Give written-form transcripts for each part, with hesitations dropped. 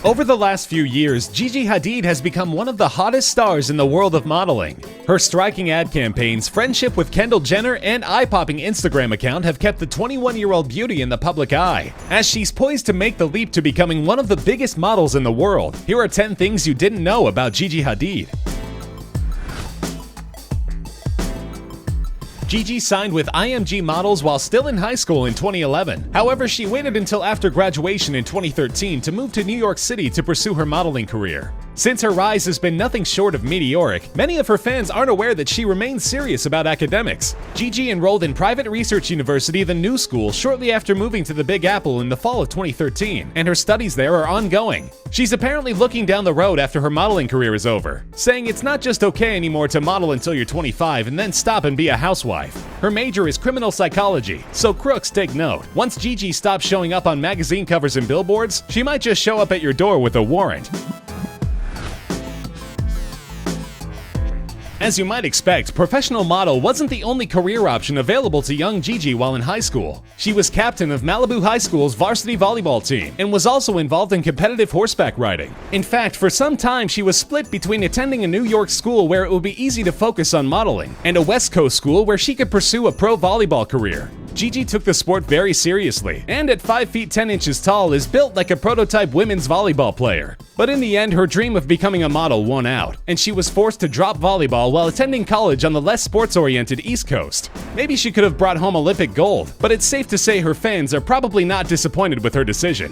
Over the last few years, Gigi Hadid has become one of the hottest stars in the world of modeling. Her striking ad campaigns, friendship with Kendall Jenner, and eye-popping Instagram account have kept the 21-year-old beauty in the public eye. As she's poised to make the leap to becoming one of the biggest models in the world, here are 10 things you didn't know about Gigi Hadid. Gigi signed with IMG Models while still in high school in 2011. However, she waited until after graduation in 2013 to move to New York City to pursue her modeling career. Since her rise has been nothing short of meteoric, many of her fans aren't aware that she remains serious about academics. Gigi enrolled in private research university The New School shortly after moving to the Big Apple in the fall of 2013, and her studies there are ongoing. She's apparently looking down the road after her modeling career is over, saying it's not just okay anymore to model until you're 25 and then stop and be a housewife. Her major is criminal psychology, so crooks take note. Once Gigi stops showing up on magazine covers and billboards, she might just show up at your door with a warrant. As you might expect, professional model wasn't the only career option available to young Gigi while in high school. She was captain of Malibu High School's varsity volleyball team and was also involved in competitive horseback riding. In fact, for some time she was split between attending a New York school where it would be easy to focus on modeling and a West Coast school where she could pursue a pro volleyball career. Gigi took the sport very seriously, and at 5 feet 10 inches tall is built like a prototype women's volleyball player. But in the end, her dream of becoming a model won out, and she was forced to drop volleyball while attending college on the less sports-oriented East Coast. Maybe she could have brought home Olympic gold, but it's safe to say her fans are probably not disappointed with her decision.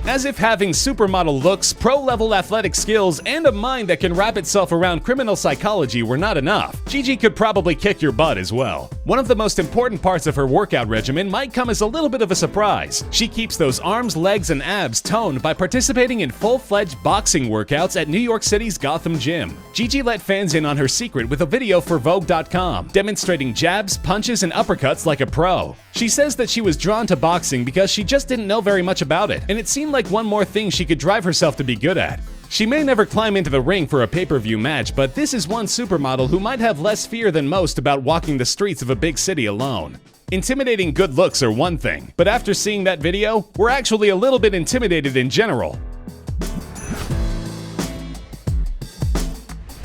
As if having supermodel looks, pro-level athletic skills, and a mind that can wrap itself around criminal psychology were not enough, Gigi could probably kick your butt as well. One of the most important parts of her workout regimen might come as a little bit of a surprise. She keeps those arms, legs, and abs toned by participating in full-fledged boxing workouts at New York City's Gotham Gym. Gigi let fans in on her secret with a video for Vogue.com, demonstrating jabs, punches, and uppercuts like a pro. She says that she was drawn to boxing because she just didn't know very much about it, and it seemed like one more thing she could drive herself to be good at. She may never climb into the ring for a pay-per-view match, but this is one supermodel who might have less fear than most about walking the streets of a big city alone. Intimidating good looks are one thing, but after seeing that video, we're actually a little bit intimidated in general.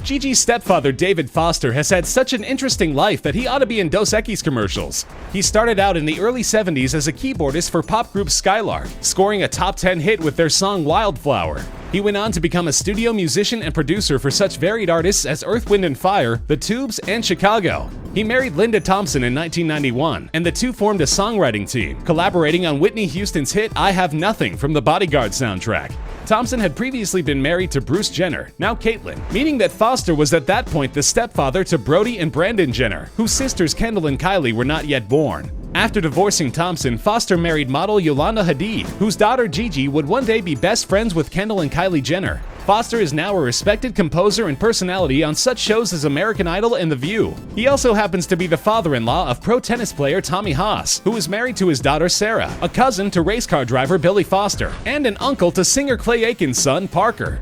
Gigi's stepfather, David Foster, has had such an interesting life that he ought to be in Dos Equis commercials. He started out in the early 70s as a keyboardist for pop group Skylark, scoring a top 10 hit with their song Wildflower. He went on to become a studio musician and producer for such varied artists as Earth, Wind & Fire, The Tubes, and Chicago. He married Linda Thompson in 1991, and the two formed a songwriting team, collaborating on Whitney Houston's hit I Have Nothing from the Bodyguard soundtrack. Thompson had previously been married to Bruce Jenner, now Caitlyn, meaning that Foster was at that point the stepfather to Brody and Brandon Jenner, whose sisters Kendall and Kylie were not yet born. After divorcing Thompson, Foster married model Yolanda Hadid, whose daughter Gigi would one day be best friends with Kendall and Kylie Jenner. Foster is now a respected composer and personality on such shows as American Idol and The View. He also happens to be the father-in-law of pro tennis player Tommy Haas, who is married to his daughter Sarah, a cousin to race car driver Billy Foster, and an uncle to singer Clay Aiken's son Parker.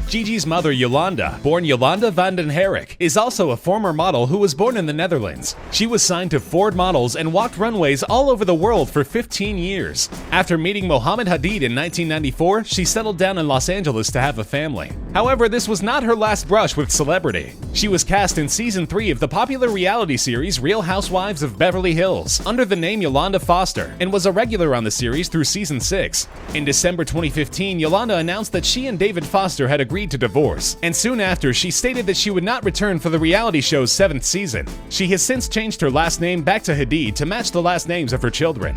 Gigi's mother, Yolanda, born Yolanda van den Herrik, is also a former model who was born in the Netherlands. She was signed to Ford Models and walked runways all over the world for 15 years. After meeting Mohammed Hadid in 1994, she settled down in Los Angeles to have a family. However, this was not her last brush with celebrity. She was cast in Season 3 of the popular reality series Real Housewives of Beverly Hills under the name Yolanda Foster, and was a regular on the series through Season 6. In December 2015, Yolanda announced that she and David Foster had agreed to divorce, and soon after she stated that she would not return for the reality show's 7th season. She has since changed her last name back to Hadid to match the last names of her children.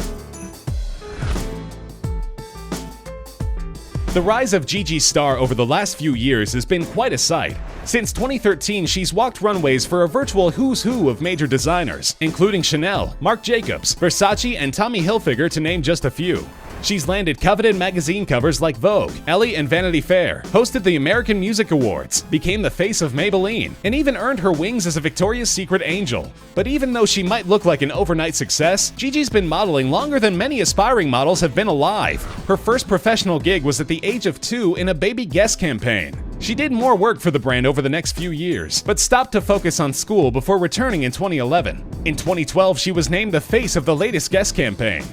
The rise of Gigi's star over the last few years has been quite a sight. Since 2013, she's walked runways for a virtual who's who of major designers, including Chanel, Marc Jacobs, Versace, and Tommy Hilfiger to name just a few. She's landed coveted magazine covers like Vogue, Elle, and Vanity Fair, hosted the American Music Awards, became the face of Maybelline, and even earned her wings as a Victoria's Secret angel. But even though she might look like an overnight success, Gigi's been modeling longer than many aspiring models have been alive. Her first professional gig was at the age of 2 in a Baby Guess campaign. She did more work for the brand over the next few years, but stopped to focus on school before returning in 2011. In 2012, she was named the face of the latest Guess campaign.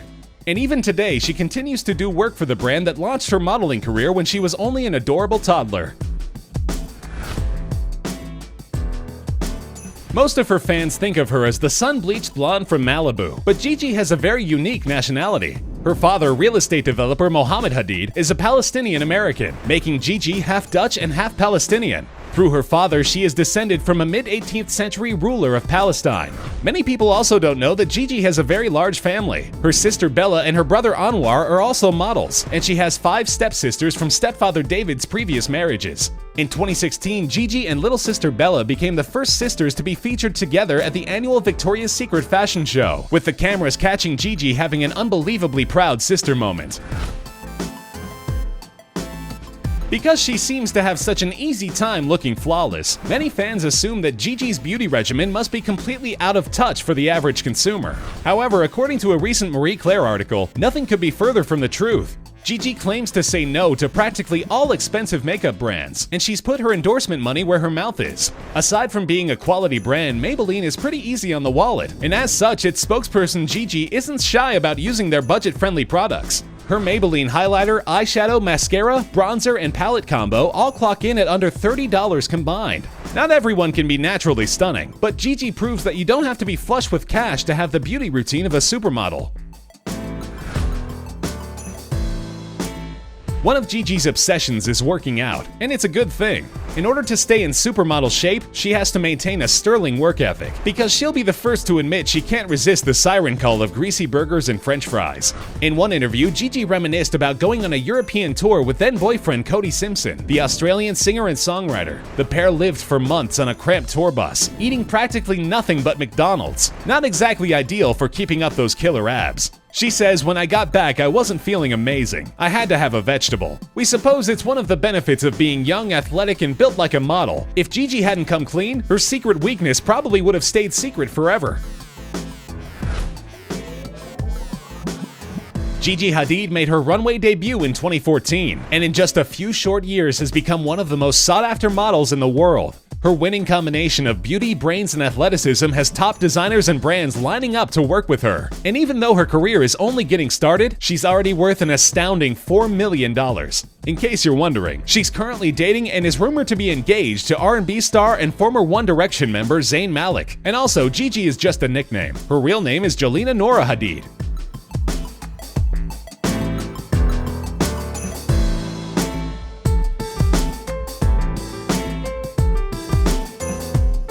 And even today, she continues to do work for the brand that launched her modeling career when she was only an adorable toddler. Most of her fans think of her as the sun-bleached blonde from Malibu, but Gigi has a very unique nationality. Her father, real estate developer Mohammed Hadid, is a Palestinian-American, making Gigi half Dutch and half Palestinian. Through her father, she is descended from a mid-18th century ruler of Palestine. Many people also don't know that Gigi has a very large family. Her sister Bella and her brother Anwar are also models, and she has 5 stepsisters from stepfather David's previous marriages. In 2016, Gigi and little sister Bella became the first sisters to be featured together at the annual Victoria's Secret fashion show, with the cameras catching Gigi having an unbelievably proud sister moment. Because she seems to have such an easy time looking flawless, many fans assume that Gigi's beauty regimen must be completely out of touch for the average consumer. However, according to a recent Marie Claire article, nothing could be further from the truth. Gigi claims to say no to practically all expensive makeup brands, and she's put her endorsement money where her mouth is. Aside from being a quality brand, Maybelline is pretty easy on the wallet, and as such, its spokesperson Gigi isn't shy about using their budget-friendly products. Her Maybelline highlighter, eyeshadow, mascara, bronzer, and palette combo all clock in at under $30 combined. Not everyone can be naturally stunning, but Gigi proves that you don't have to be flush with cash to have the beauty routine of a supermodel. One of Gigi's obsessions is working out, and it's a good thing. In order to stay in supermodel shape, she has to maintain a sterling work ethic, because she'll be the first to admit she can't resist the siren call of greasy burgers and french fries. In one interview, Gigi reminisced about going on a European tour with then-boyfriend Cody Simpson, the Australian singer and songwriter. The pair lived for months on a cramped tour bus, eating practically nothing but McDonald's. Not exactly ideal for keeping up those killer abs. She says, "When I got back, I wasn't feeling amazing. I had to have a vegetable." We suppose it's one of the benefits of being young, athletic, and built like a model. If Gigi hadn't come clean, her secret weakness probably would have stayed secret forever. Gigi Hadid made her runway debut in 2014, and in just a few short years has become one of the most sought-after models in the world. Her winning combination of beauty, brains, and athleticism has top designers and brands lining up to work with her. And even though her career is only getting started, she's already worth an astounding $4 million. In case you're wondering, she's currently dating and is rumored to be engaged to R&B star and former One Direction member Zayn Malik. And also, Gigi is just a nickname. Her real name is Jelena Nora Hadid.